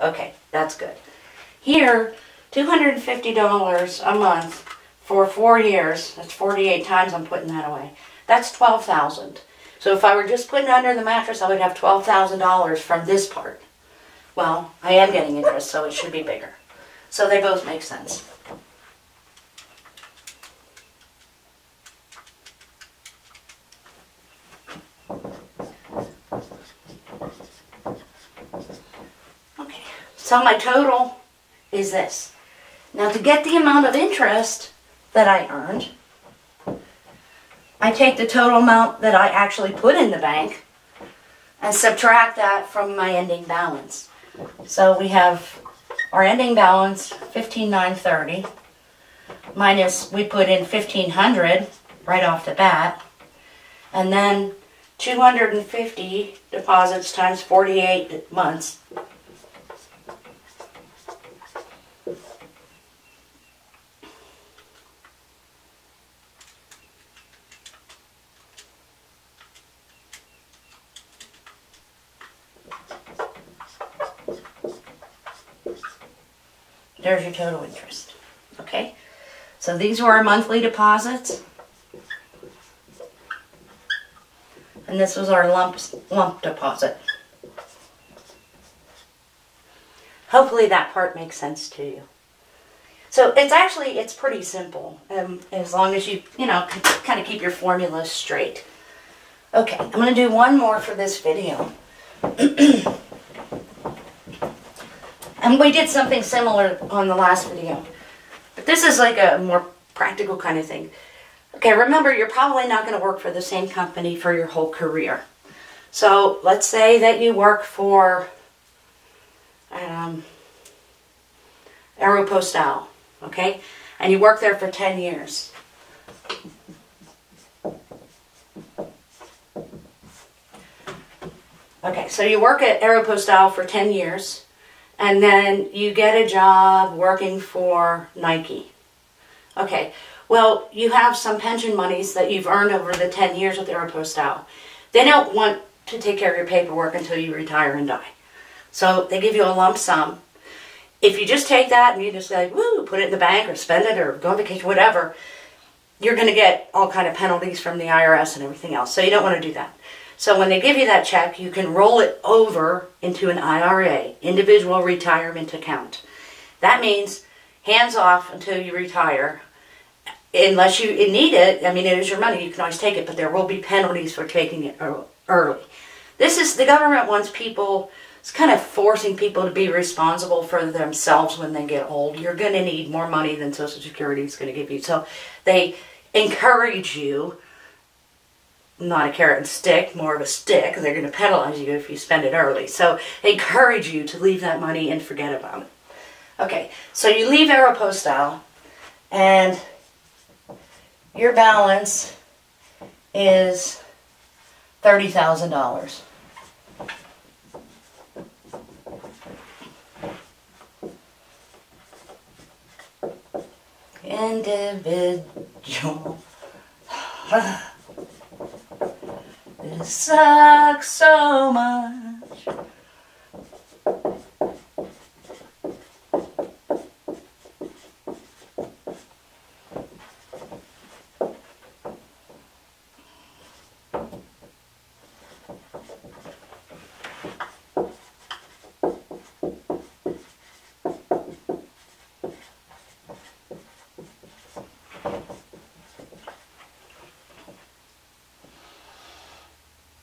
Okay, that's good. Here, $250 a month for 4 years, that's 48 times I'm putting that away. That's $12,000. So if I were just putting it under the mattress, I would have $12,000 from this part. Well, I am getting interest, so it should be bigger. So they both make sense. Okay, so my total is this. Now to get the amount of interest that I earned, I take the total amount that I actually put in the bank and subtract that from my ending balance. So we have our ending balance, $15,930, minus we put in $1,500 right off the bat, and then 250 deposits times 48 months. There's your total interest. Okay? So these were our monthly deposits. And this was our lump deposit. Hopefully that part makes sense to you. So it's pretty simple, as long as you kind of keep your formulas straight. Okay, I'm going to do one more for this video. And we did something similar on the last video. But this is like a more practical kind of thing. Okay, remember, you're probably not going to work for the same company for your whole career. So let's say that you work for Aeropostale, okay? And you work there for 10 years. Okay, so you work at Aeropostale for 10 years. And then you get a job working for Nike. Okay, well, you have some pension monies that you've earned over the 10 years with Aeropostale. They don't want to take care of your paperwork until you retire and die. So they give you a lump sum. If you just take that and you just like, woo, put it in the bank or spend it or go on vacation, whatever, you're going to get all kind of penalties from the IRS and everything else. So you don't want to do that. So when they give you that check, you can roll it over into an IRA, individual retirement account. That means hands off until you retire. Unless you need it, I mean, it is your money, you can always take it, but there will be penalties for taking it early. The government wants people, it's kind of forcing people to be responsible for themselves when they get old. You're going to need more money than Social Security is going to give you. So they encourage you, not a carrot and stick, more of a stick. They're going to penalize you if you spend it early. So they encourage you to leave that money and forget about it. Okay, so you leave Aeropostale and your balance is $30,000. Individual. This sucks so much.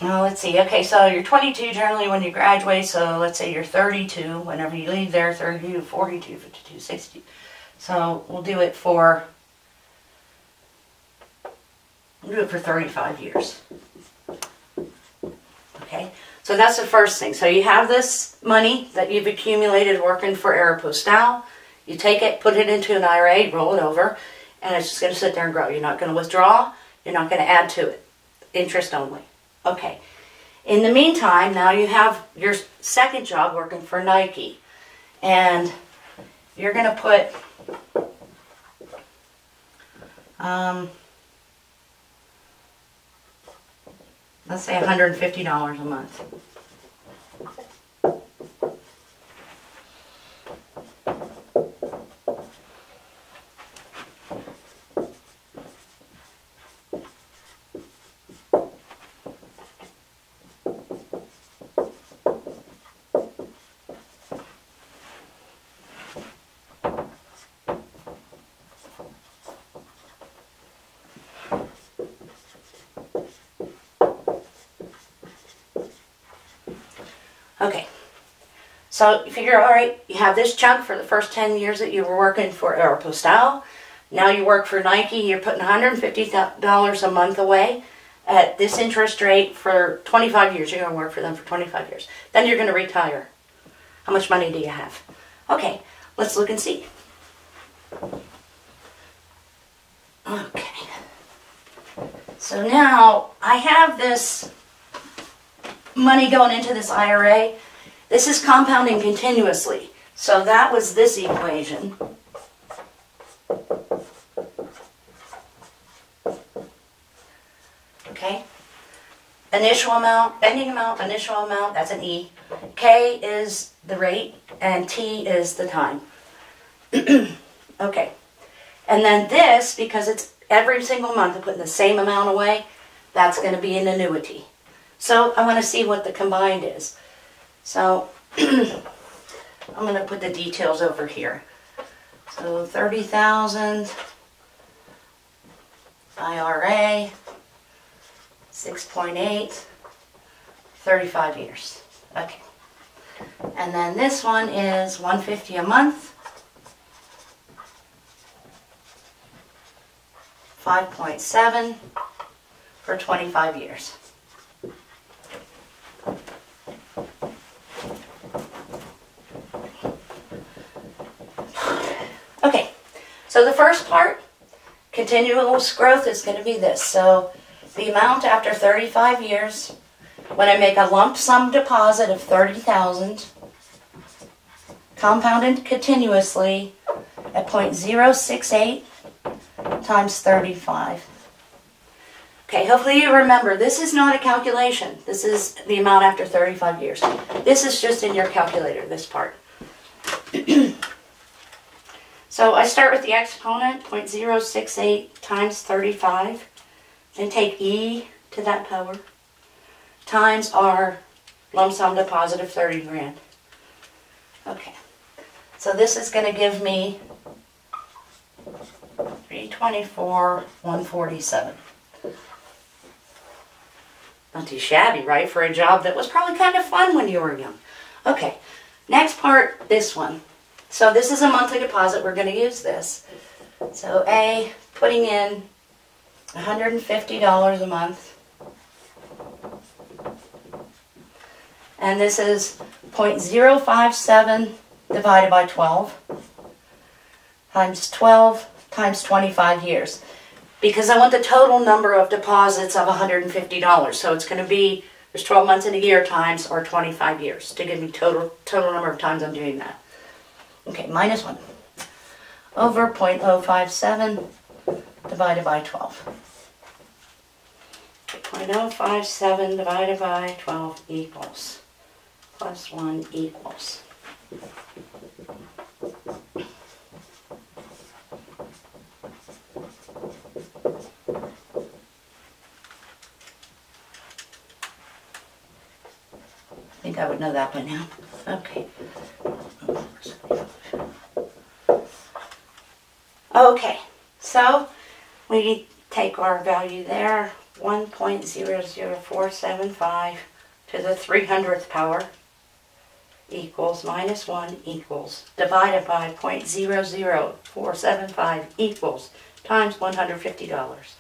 Let's see. Okay, so you're 22 generally when you graduate, so let's say you're 32 whenever you leave there, 32, 42, 52, 60. So we'll do it for 35 years. Okay, so that's the first thing. So you have this money that you've accumulated working for Aeropostale. You take it, put it into an IRA, roll it over, and it's just going to sit there and grow. You're not going to withdraw. You're not going to add to it. Interest only. Okay. In the meantime, now you have your second job working for Nike. And you're going to put let's say $150 a month. Okay, so you figure, all right, you have this chunk for the first 10 years that you were working for Aeropostale. Now you work for Nike, you're putting $150 a month away at this interest rate for 25 years. You're going to work for them for 25 years. Then you're going to retire. How much money do you have? Okay, let's look and see. Okay. So now I have this money going into this IRA. This is compounding continuously. So that was this equation. Okay. Initial amount, ending amount, initial amount, that's an E. K is the rate, and T is the time. Okay. And then this, because it's every single month I'm putting the same amount away, that's going to be an annuity. So I want to see what the combined is. So I'm going to put the details over here. So 30,000 IRA, 6.8, 35 years. Okay. And then this one is $150 a month, 5.7 for 25 years. Okay, so the first part, continuous growth, is going to be this. So the amount after 35 years, when I make a lump sum deposit of 30,000, compounded continuously at 0.068 times 35. Okay, hopefully you remember, this is not a calculation. This is the amount after 35 years. This is just in your calculator, this part. So I start with the exponent, 0.068 times 35. Then take e to that power times our lump sum deposit of 30 grand. Okay, so this is going to give me 324,147. Not too shabby, right, for a job that was probably kind of fun when you were young. Okay, next part, this one. So this is a monthly deposit. We're going to use this. So A, putting in $150 a month. And this is 0.057 divided by 12 times 12 times 25 years. Because I want the total number of deposits of $150. So it's going to be, there's 12 months in a year times or 25 years to give me total number of times I'm doing that. Okay, minus 1 over 0.057 divided by 12. 0.057 divided by 12 equals plus 1 equals. I think I would know that by now. Okay. Okay, so we take our value there, 1.00475 to the 300th power equals minus 1 equals divided by 0.00475 equals times $150.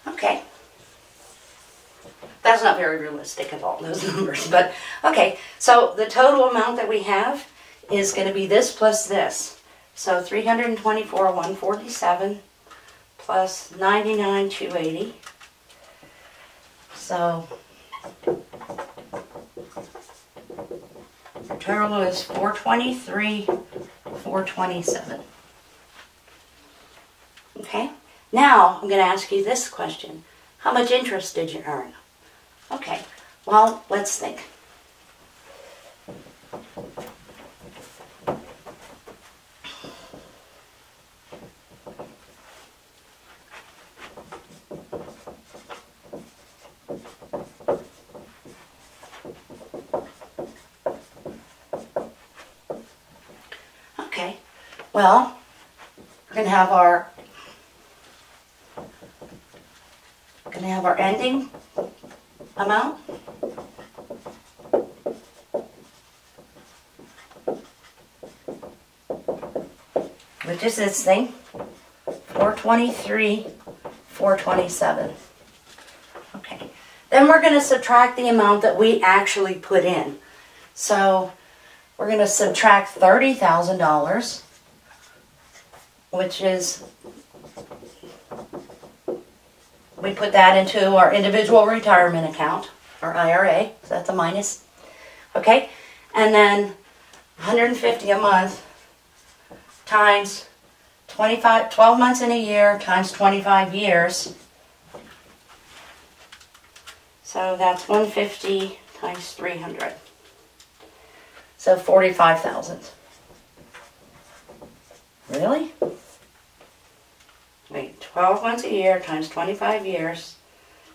Okay. That's not very realistic at all, those numbers, but okay. So the total amount that we have is going to be this plus this. So 324,147 plus 99,280. So the total is 423,427. Okay. Now I'm going to ask you this question. How much interest did you earn? Okay, well, let's think. Okay, well, we're going to have our ending amount. Which is this thing, 423, 427. Okay. Then we're going to subtract the amount that we actually put in. So we're going to subtract $30,000, which is, we put that into our individual retirement account, our IRA, so that's a minus. Okay, and then $150 a month times 12 months in a year times 25 years. So that's 150 times 300. So 45,000. Really? Wait, 12 months a year times 25 years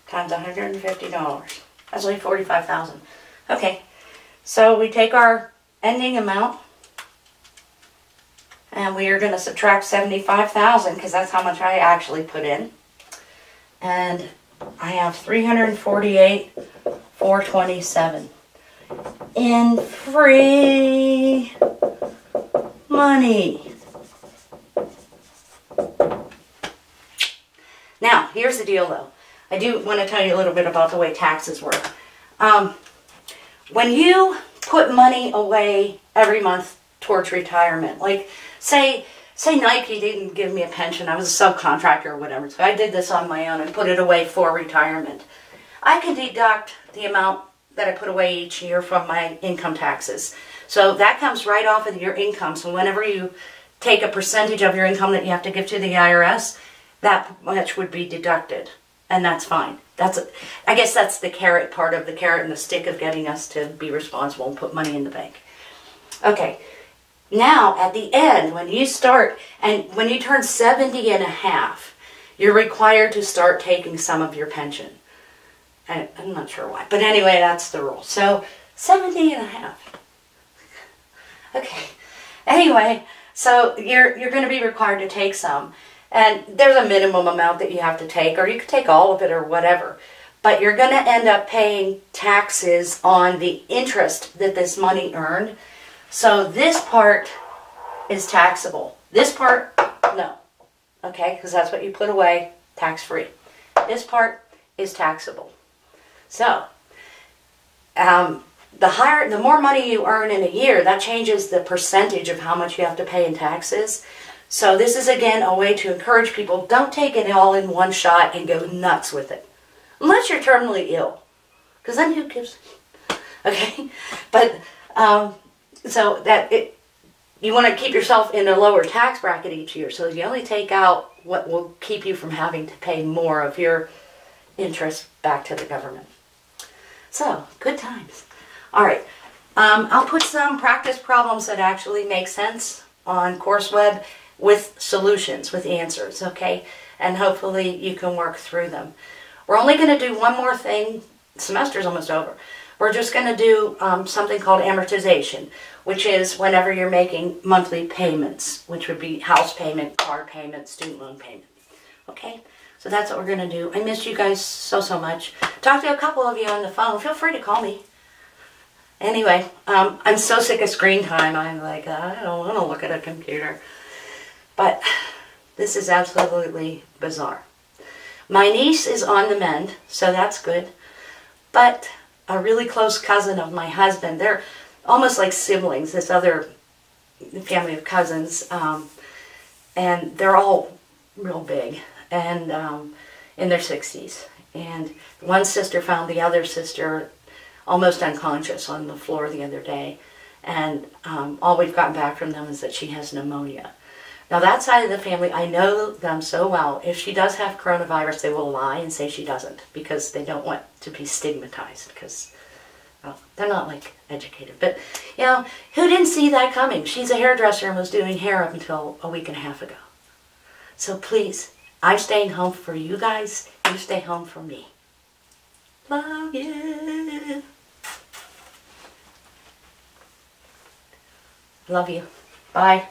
times $150. That's only 45,000. Okay, so we take our ending amount and we are going to subtract 75,000 because that's how much I actually put in. And I have 348, 427 in free money. Now, here's the deal though. I do want to tell you a little bit about the way taxes work. When you put money away every month towards retirement, like say Nike didn't give me a pension, I was a subcontractor or whatever, so I did this on my own and put it away for retirement. I can deduct the amount that I put away each year from my income taxes. So that comes right off of your income. So whenever you take a percentage of your income that you have to give to the IRS, that much would be deducted. And that's fine. I guess that's the carrot part of the carrot and the stick of getting us to be responsible and put money in the bank. Okay. Now, at the end, when you start, and when you turn 70 and a half, you're required to start taking some of your pension. I'm not sure why, but anyway, that's the rule. So, 70 and a half. Okay. Anyway, so you're going to be required to take some. And there's a minimum amount that you have to take, or you could take all of it or whatever. But you're going to end up paying taxes on the interest that this money earned. So this part is taxable. This part, no. Okay, because that's what you put away, tax-free. This part is taxable. So, the more money you earn in a year, that changes the percentage of how much you have to pay in taxes. So this is, again, a way to encourage people, don't take it all in one shot and go nuts with it. Unless you're terminally ill. Because then who gives... Okay? But, so that you want to keep yourself in a lower tax bracket each year. So you only take out what will keep you from having to pay more of your interest back to the government. So, good times. All right. I'll put some practice problems that actually make sense on CourseWeb with solutions, with answers, okay? And hopefully you can work through them. We're only going to do one more thing. The semester's almost over. We're just going to do something called amortization, which is whenever you're making monthly payments, which would be house payment, car payment, student loan payment. Okay? So that's what we're going to do. I missed you guys so much. Talked to a couple of you on the phone. Feel free to call me. Anyway, I'm so sick of screen time. I'm like, I don't want to look at a computer. But this is absolutely bizarre. My niece is on the mend, so that's good. But a really close cousin of my husband, they're almost like siblings, this other family of cousins, and they're all real big and in their 60s. And one sister found the other sister almost unconscious on the floor the other day, and all we've gotten back from them is that she has pneumonia. Now that side of the family, I know them so well. If she does have coronavirus, they will lie and say she doesn't, because they don't want to be stigmatized, because well, they're not like educated. But you know, who didn't see that coming? She's a hairdresser and was doing hair up until a week and a half ago. So please, I'm staying home for you guys. You stay home for me. Love you. Love you. Bye.